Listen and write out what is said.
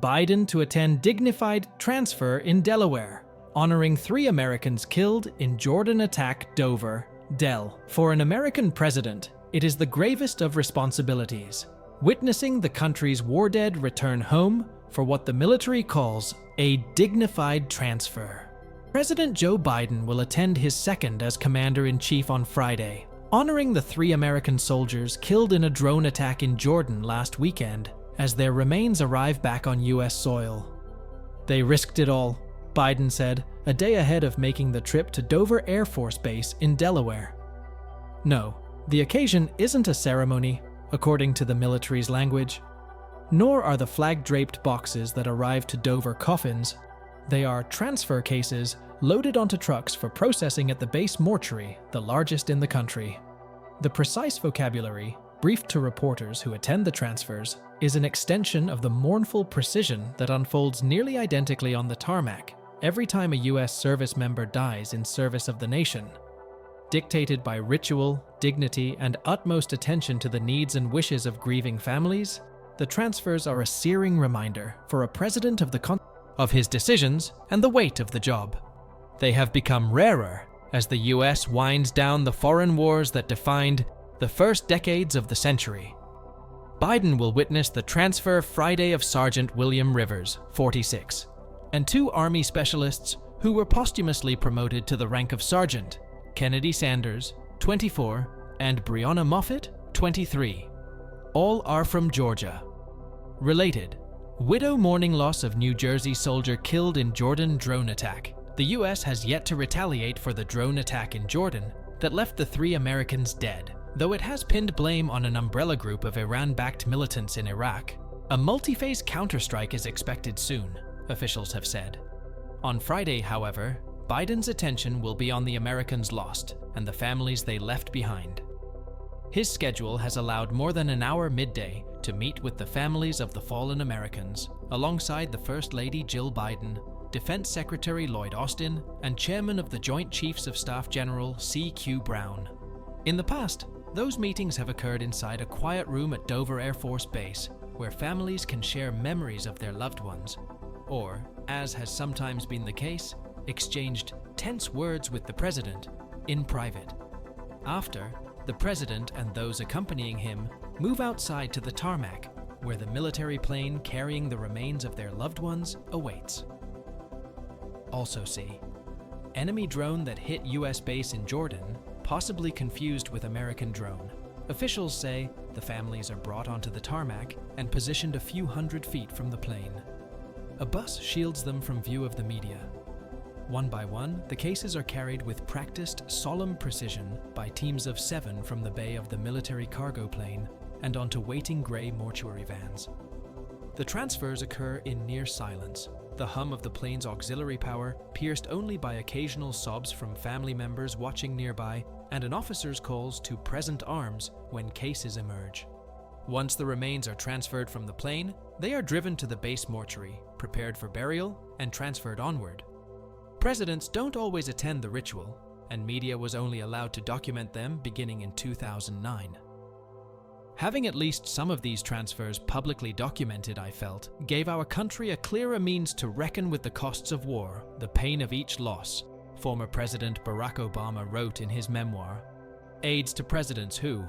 Biden to attend Dignified transfer in Delaware, honoring 3 Americans killed in Jordan attack Dover, Del. For an American president, it is the gravest of responsibilities, witnessing the country's war dead return home for what the military calls a dignified transfer. President Joe Biden will attend his second as commander-in-chief on Friday, honoring the 3 American soldiers killed in a drone attack in Jordan last weekend as their remains arrive back on U.S. soil. They risked it all, Biden said, a day ahead of making the trip to Dover Air Force Base in Delaware. No, the occasion isn't a ceremony, according to the military's language, nor are the flag-draped boxes that arrive to Dover coffins. They are transfer cases loaded onto trucks for processing at the base mortuary, the largest in the country. The precise vocabulary, briefed to reporters who attend the transfers, is an extension of the mournful precision that unfolds nearly identically on the tarmac every time a U.S. service member dies in service of the nation. Dictated by ritual, dignity, and utmost attention to the needs and wishes of grieving families, the transfers are a searing reminder for a president of his decisions and the weight of the job. They have become rarer as the U.S. winds down the foreign wars that defined the first decades of the century. Biden will witness the transfer Friday of Sergeant William Rivers, 46, and 2 Army specialists who were posthumously promoted to the rank of sergeant, Kennedy Sanders, 24, and Breonna Moffett, 23. All are from Georgia. Related: widow mourning loss of New Jersey soldier killed in Jordan drone attack. The U.S. has yet to retaliate for the drone attack in Jordan that left the 3 Americans dead, though it has pinned blame on an umbrella group of Iran-backed militants in Iraq. A multi-phase counterstrike is expected soon, officials have said. On Friday, however, Biden's attention will be on the Americans lost and the families they left behind. His schedule has allowed more than an hour midday to meet with the families of the fallen Americans, alongside the First Lady Jill Biden, Defense Secretary Lloyd Austin, and Chairman of the Joint Chiefs of Staff General C.Q. Brown. In the past, those meetings have occurred inside a quiet room at Dover Air Force Base, where families can share memories of their loved ones, or, as has sometimes been the case, exchanged tense words with the president in private. After, the president and those accompanying him move outside to the tarmac, where the military plane carrying the remains of their loved ones awaits. Also see: enemy drone that hit U.S. base in Jordan, possibly confused with American drone. Officials say the families are brought onto the tarmac and positioned a few hundred feet from the plane. A bus shields them from view of the media. One by one, the cases are carried with practiced, solemn precision by teams of 7 from the bay of the military cargo plane and onto waiting gray mortuary vans. The transfers occur in near silence, the hum of the plane's auxiliary power pierced only by occasional sobs from family members watching nearby and an officer's calls to present arms when cases emerge. Once the remains are transferred from the plane, they are driven to the base mortuary, prepared for burial, and transferred onward. Presidents don't always attend the ritual, and media was only allowed to document them beginning in 2009. Having at least some of these transfers publicly documented, I felt, gave our country a clearer means to reckon with the costs of war, the pain of each loss, former President Barack Obama wrote in his memoir. Aides to presidents who,